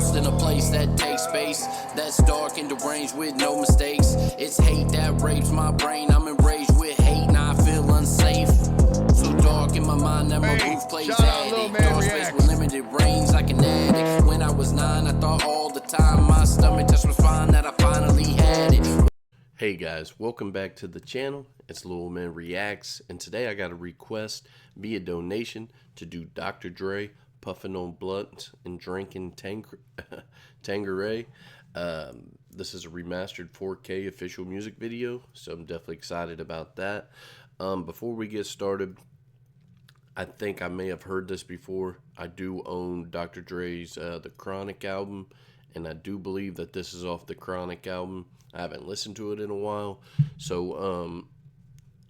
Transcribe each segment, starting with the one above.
lost in a place that takes space, that's dark and deranged with no mistakes. It's hate that rapes my brain. I'm enraged with hate, now I feel unsafe. So dark in my mind that my roof plays addict. Dark space with limited range like an addict. When I was 9, I thought all the time my stomach touched my spine that I finally had it. Hey guys, welcome back to the channel. It's Lil Man Reacts, and today I got a request via donation to do Dr. Dre, Puffin on Blunt, and Drankin Tanqueray. This is a remastered 4K official music video, so I'm definitely excited about that. Before we get started, I think I may have heard this before. I do own Dr. Dre's The Chronic album, and I do believe that this is off the Chronic album. I haven't listened to it in a while, so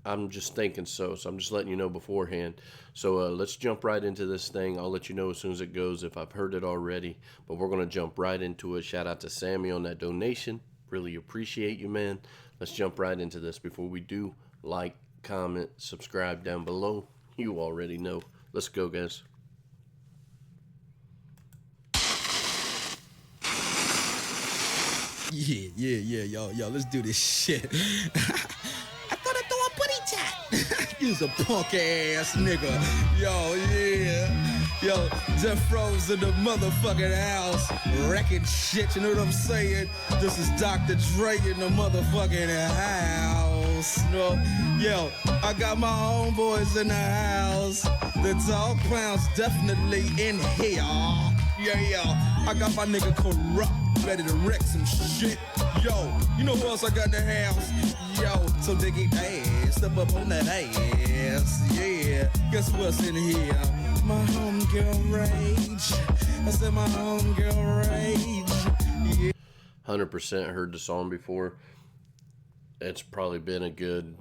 I'm just thinking so I'm just letting you know beforehand. So let's jump right into this thing. I'll let you know as soon as it goes if I've heard it already, but we're going to jump right into it. Shout out to Sammy on that donation. Really appreciate you, man. Let's jump right into this. Before we do, like, comment, subscribe down below. You already know. Let's go, guys. Yeah, yo, let's do this shit. I thought I'd throw a booty chat. You's a punk ass nigga. Yo, yeah. Yo, Death Rose in the motherfucking house. Wrecking shit, you know what I'm saying? This is Dr. Dre in the motherfucking house. No, yo, I got my homeboys in the house. The dog clowns definitely in here. Yeah, I got my nigga Kurupt, ready to wreck some shit. Yo, you know who else I got in the house? Yo, so diggy ass, step up on that ass. Yeah, guess what's in here? My homegirl Rage. I said my homegirl Rage. Yeah. 100% heard the song before. It's probably been a good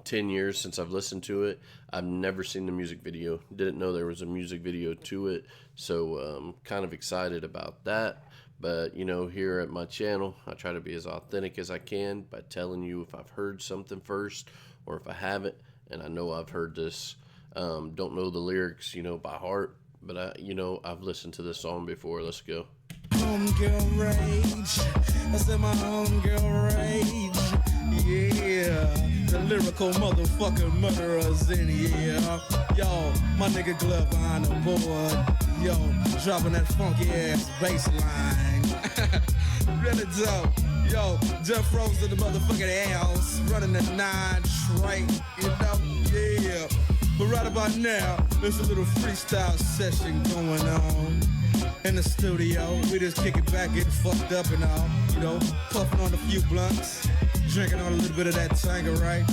10 years since I've listened to it. I've never seen the music video. Didn't know there was a music video to it, so kind of excited about that. But you know, here at my channel, I try to be as authentic as I can by telling you if I've heard something first or if I haven't. And I know I've heard this. Don't know the lyrics, you know, by heart, but I've listened to this song before. Let's go. Homegirl Rage. I said my homegirl Rage. Yeah. The lyrical motherfucking murderers in here. Yo, my nigga Glove on the board. Yo, dropping that funky ass bass line. Ready to go. Yo, Death Rose in the motherfucking house. Running the 9 straight, you know? Yeah. But right about now, there's a little freestyle session going on in the studio. We just kick it back, getting fucked up and all. You know, puffing on a few blunts. Drinking on a little bit of that Tanqueray,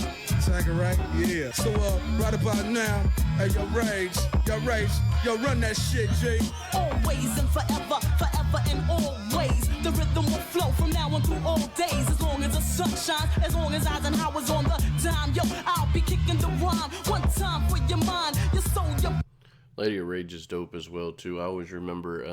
yeah. So right about now, hey yo Rage, yo run that shit, G. Always and forever, forever and always. The rhythm will flow from now on through all days. As long as the sun shines, as long as Eisenhower's on the dime, yo, I'll be kicking the rhyme. One time for your mind, your soul, your. Lady of Rage is dope as well too. I always remember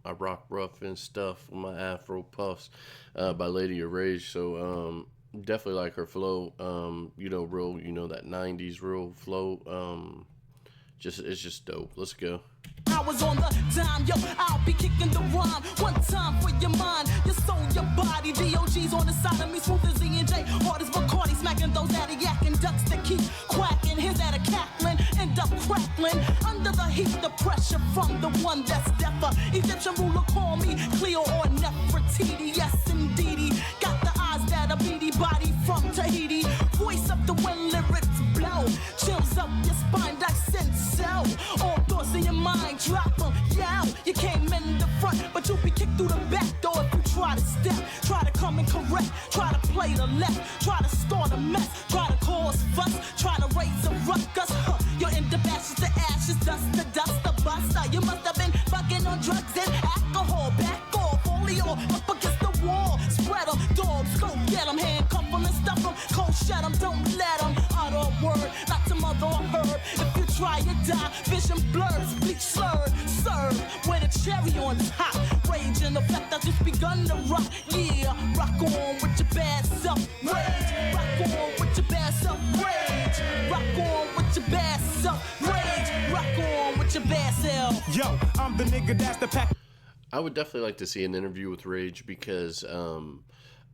I rock rough and stuff with my Afro puffs by Lady of Rage. So definitely like her flow, real, that 90s real flow. It's just dope. Let's go. I was on the dime, yo, I'll be kicking the rhyme. One time for your mind, your soul, your body. DOG's on the side of me, smooth as Z&J. Hard as Bacardi, smacking those Adiac and ducks that keep quacking. Here's that a cackling, end up crackling. Under the heat, the pressure from the one that's deafer. Egyptian ruler call me Cleo or Nefertiti. Yes, indeedy. Got the eyes that a beady body from Tahiti. Voice up the wind, lyrics blow. Chills up your spine, dissent cell. All thoughts in your mind, drop them, yeah. You came in the front, but you'll be kicked through the back door if you try to step. Try to come and correct, try to play the left. Try to start a mess, try to cause fuss. Try to raise a ruckus, you're in the ashes to ashes, dust to dust, the buster. You must have been fucking on drugs and alcohol. Back off, folio up against the wall. Spread them, dogs, go get them. Handcuff them and stuff them, cold shut them, don't let them utter a word, not to mother or her. If you try, you die, vision blurs, bleach slurred, serve with a cherry on top. Rage in effect, I just begun to rock. Yeah, rock on with your bad self, rage. Rock on with your bad self, rage. Rock on with your bad self, rage. Rock on with your bad self. Yo, I'm the nigga that's the pack. I would definitely like to see an interview with Rage because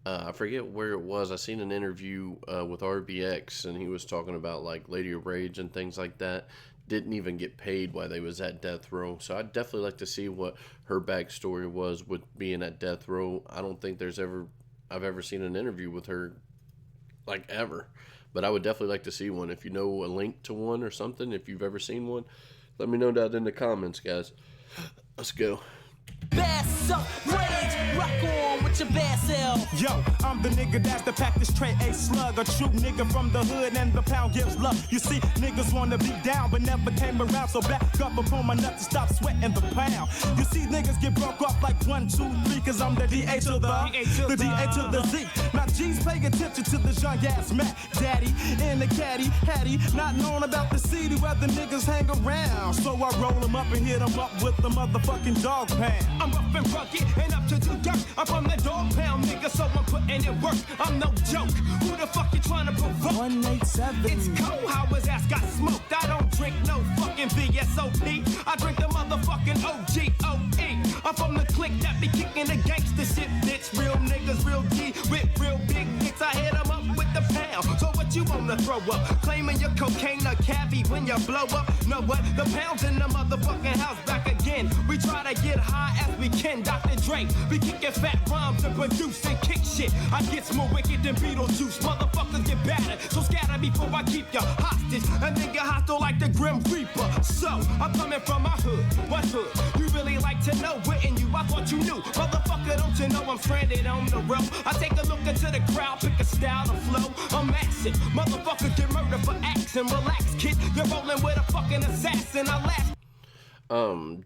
I forget where it was. I seen an interview with RBX, and he was talking about like Lady of Rage and things like that. Didn't even get paid while they was at death row. So I'd definitely like to see what her backstory was with being at death row. I don't think I've ever seen an interview with her, like, ever. But I would definitely like to see one. If you know a link to one or something, if you've ever seen one, let me know down in the comments, guys. Let's go. Bass up, rage, rock on with your bass self. Yo, I'm the nigga that's the pack this tray a slug. A true nigga from the hood and the pound gives love. You see, niggas wanna be down but never came around. So back up upon my nuts and stop sweating the pound. You see, niggas get broke off like 1, 2, 3, cause I'm the DA to the DA to the Z. Now G's paying attention to the young ass Mac Daddy in the caddy, Hattie, not knowing about the city where the niggas hang around. So I roll them up and hit them up with the motherfucking dog pound. I'm rough and rugged and up to do dirt. I'm from the dog pound, nigga, so I'm putting in work. I'm no joke. Who the fuck you trying to provoke? 187. It's cold how his ass got smoked. I don't drink no fucking VSOP. I drink the motherfucking OGOE. I'm from the clique that be kicking the gangster shit, bitch. Real niggas, real G, with real big hits. I hit 'em up with the pound. So what you wanna throw up? Claiming your cocaine a cabbie when you blow up? Know what? The pound's in the motherfucking house back again. We try to get high as we can, Dr. Dre. We kicking fat rhymes to produce and kick shit. I get more wicked than Beetlejuice. Motherfuckers get battered, so scatter before I keep you hostage. A nigga hostile like the Grim Reaper. So I'm coming from my hood. What hood? You really like to know? Wouldn't you? I thought you knew. Motherfucker, don't you know I'm stranded on the road? I take a look into the crowd, pick a style to flow. I'm massive. Motherfuckers get murdered for acts and relax, kid. You're rolling with a fucking assassin. I laugh.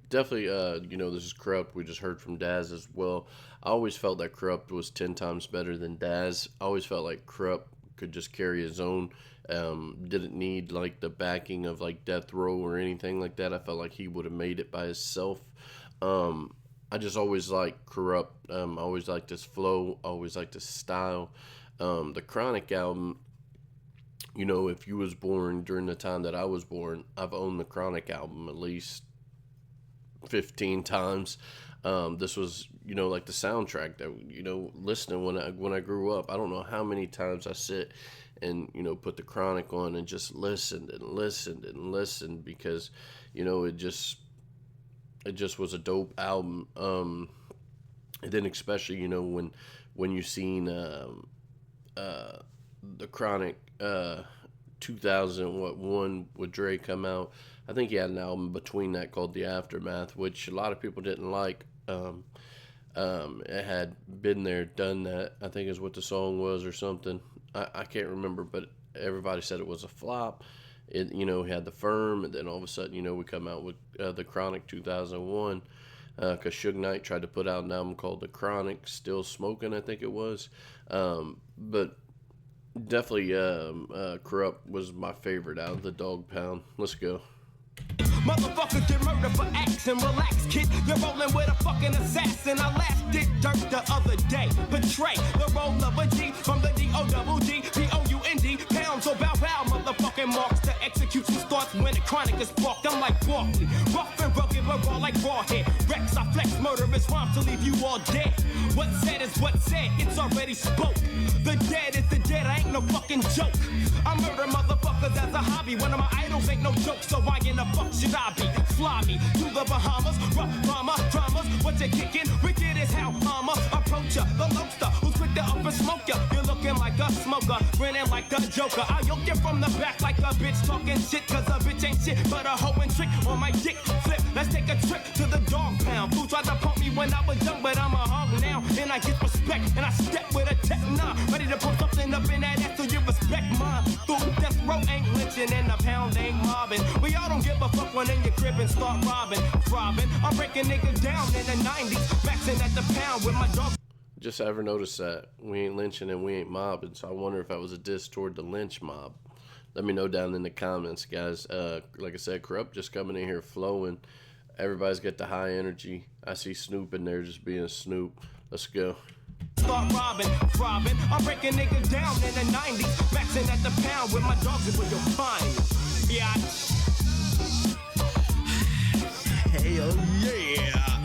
Definitely, this is Kurupt. We just heard from Daz as well. I always felt that Kurupt was 10 times better than Daz. I always felt like Kurupt could just carry his own. Didn't need, like, the backing of, like, Death Row or anything like that. I felt like he would have made it by himself. I just always liked Kurupt. I always liked his flow. I always liked his style. The Chronic album, if you was born during the time that I was born, I've owned the Chronic album at least 15 times. This was, like the soundtrack that, listening when I grew up. I don't know how many times I sit and, put the Chronic on and just listened and listened and listened because, it just was a dope album. And then especially, when you seen, the Chronic, 2001 with Dre come out. I think he had an album between that called The Aftermath, which a lot of people didn't like. It had Been There, Done That, I think is what the song was or something. I can't remember, but everybody said it was a flop. It, he had The Firm, and then all of a sudden, we come out with The Chronic 2001, because Suge Knight tried to put out an album called The Chronic, Still Smoking, I think it was. But definitely, Kurupt was my favorite out of the Dog Pound. Let's go. Motherfuckers get murdered for acts and relax, kid. You're rolling with a fucking assassin. I last did dirt the other day. Betray the role of a G from the D-O-double-G, P-O-U-N-D. Pound so bow wow, motherfucking marks. The execution starts when the Chronic is sparked. I'm like Barkley, rough and rugged, but raw like Rawhead. Rex, I flex murderous rhymes to leave you all dead. What's said is what's said, it's already spoke. The dead is the dead, I ain't no fucking joke. I murder motherfuckers as a hobby. One of my idols ain't no joke, so why in the fuck should I be? Fly me to the Bahamas, rough drama, dramas. What you kicking? Wicked as how mama approach ya. The lobster who's quick to up and smoke ya. You're looking like a smoker, grinning like the Joker. I yoke you from the back like a bitch talking shit, cause a bitch ain't shit but a hoe and trick on my dick flip. Let's take a trip to the Dog Pound. Fool tried to pump me when I was young, but I'm a hog now. And I get respect, and I step with a tech 9. Ready to put something up in that ass so you respect mine. Through death row ain't lynching and the pound ain't mobbing. We all don't give a fuck when in your crib and start robbing. I'm breaking niggas down in the 90s, maxing at the pound with my dog. Just ever noticed that we ain't lynching and we ain't mobbing, so I wonder if that was a diss toward the lynch mob. Let me know down in the comments, guys. Like I said, Kurupt just coming in here flowing. Everybody's got the high energy. I see Snoop in there just being Snoop. Let's go. Start robbing. I'm breaking niggas down in the 90s, maxing at the pound with my dogs and with your fine. Yeah. Hell yeah.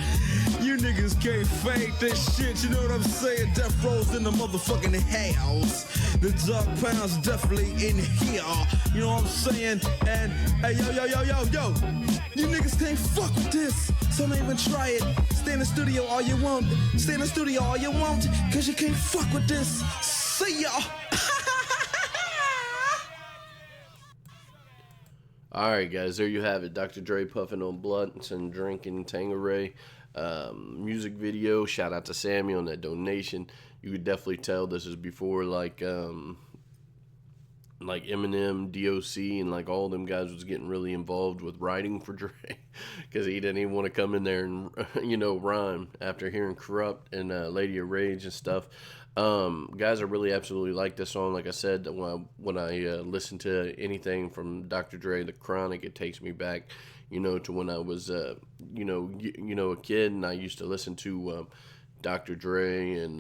You niggas can't fake this shit, you know what I'm saying? Death Row's in the motherfucking house. The Dog Pound's definitely in here. You know what I'm saying? And hey, yo. You niggas can't fuck with this, so don't even try it. Stay in the studio all you want. Stay in the studio all you want, cause you can't fuck with this. See ya. Alright guys, there you have it. Dr. Dre puffing on blunts and drinking Tanqueray. Music video. Shout out to Sammy on that donation. You could definitely tell this is before like Eminem, DOC, and like all them guys was getting really involved with writing for Dre, because he didn't even want to come in there and rhyme after hearing Kurupt and Lady of Rage and stuff. Guys, I really absolutely like this song. Like I said, when I listen to anything from Dr. Dre, The Chronic, it takes me back, to when I was, a kid, and I used to listen to Dr. Dre and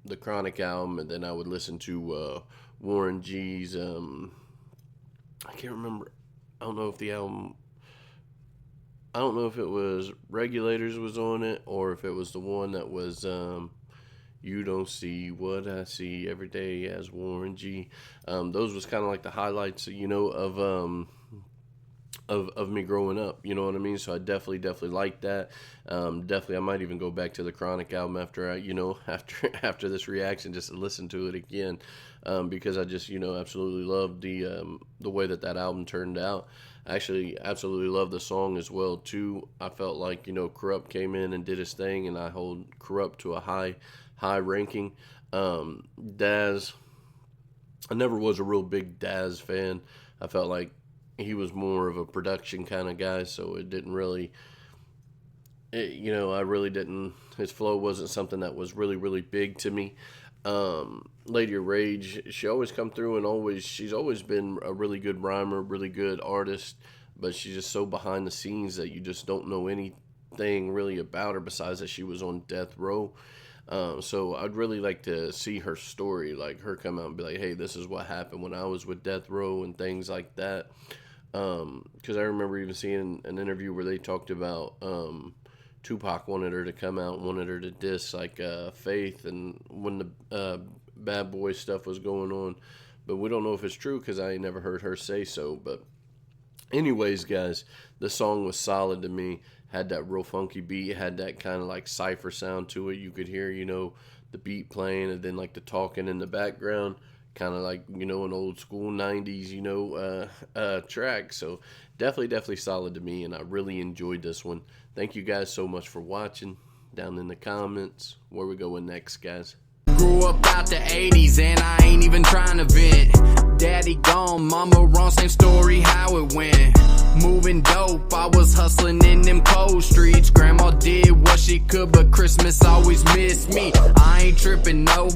The Chronic album, and then I would listen to Warren G's, I can't remember, I don't know if it was Regulators was on it, or if it was the one that was, You Don't See What I See Every Day as Warren G. Those was kind of like the highlights, of me growing up, you know what I mean? So I definitely like that. Definitely, I might even go back to the Chronic album after after this reaction, just to listen to it again, because I just absolutely loved the way that album turned out. I actually absolutely love the song as well too. I felt like Kurupt came in and did his thing, and I hold Kurupt to a high ranking. Daz, I never was a real big Daz fan. I felt like he was more of a production kind of guy, so it didn't really, I really didn't, his flow wasn't something that was really big to me. Lady of Rage, she always come through, and she's always been a really good rhymer, really good artist, but she's just so behind the scenes that you just don't know anything really about her besides that she was on Death Row. So I'd really like to see her story, like her come out and be like, hey, this is what happened when I was with Death Row and things like that. Because I remember even seeing an interview where they talked about Tupac wanted her to come out, wanted her to diss like Faith, and when the Bad Boy stuff was going on. But we don't know if it's true because I ain't never heard her say so. But anyways, guys, the song was solid to me. Had that real funky beat, had that kind of like cypher sound to it. You could hear, the beat playing, and then like the talking in the background, kind of like, an old school 90s, track. So definitely solid to me, and I really enjoyed this one. Thank you guys so much for watching. Down in the comments, where we going next, guys? Grew up out the 80s and I ain't even trying to vent. Daddy gone, mama wrong, same story how it went. Moving dope, I was hustling in them cold streets. Grandma did what she could, but Christmas always missed me. I ain't tripping, no.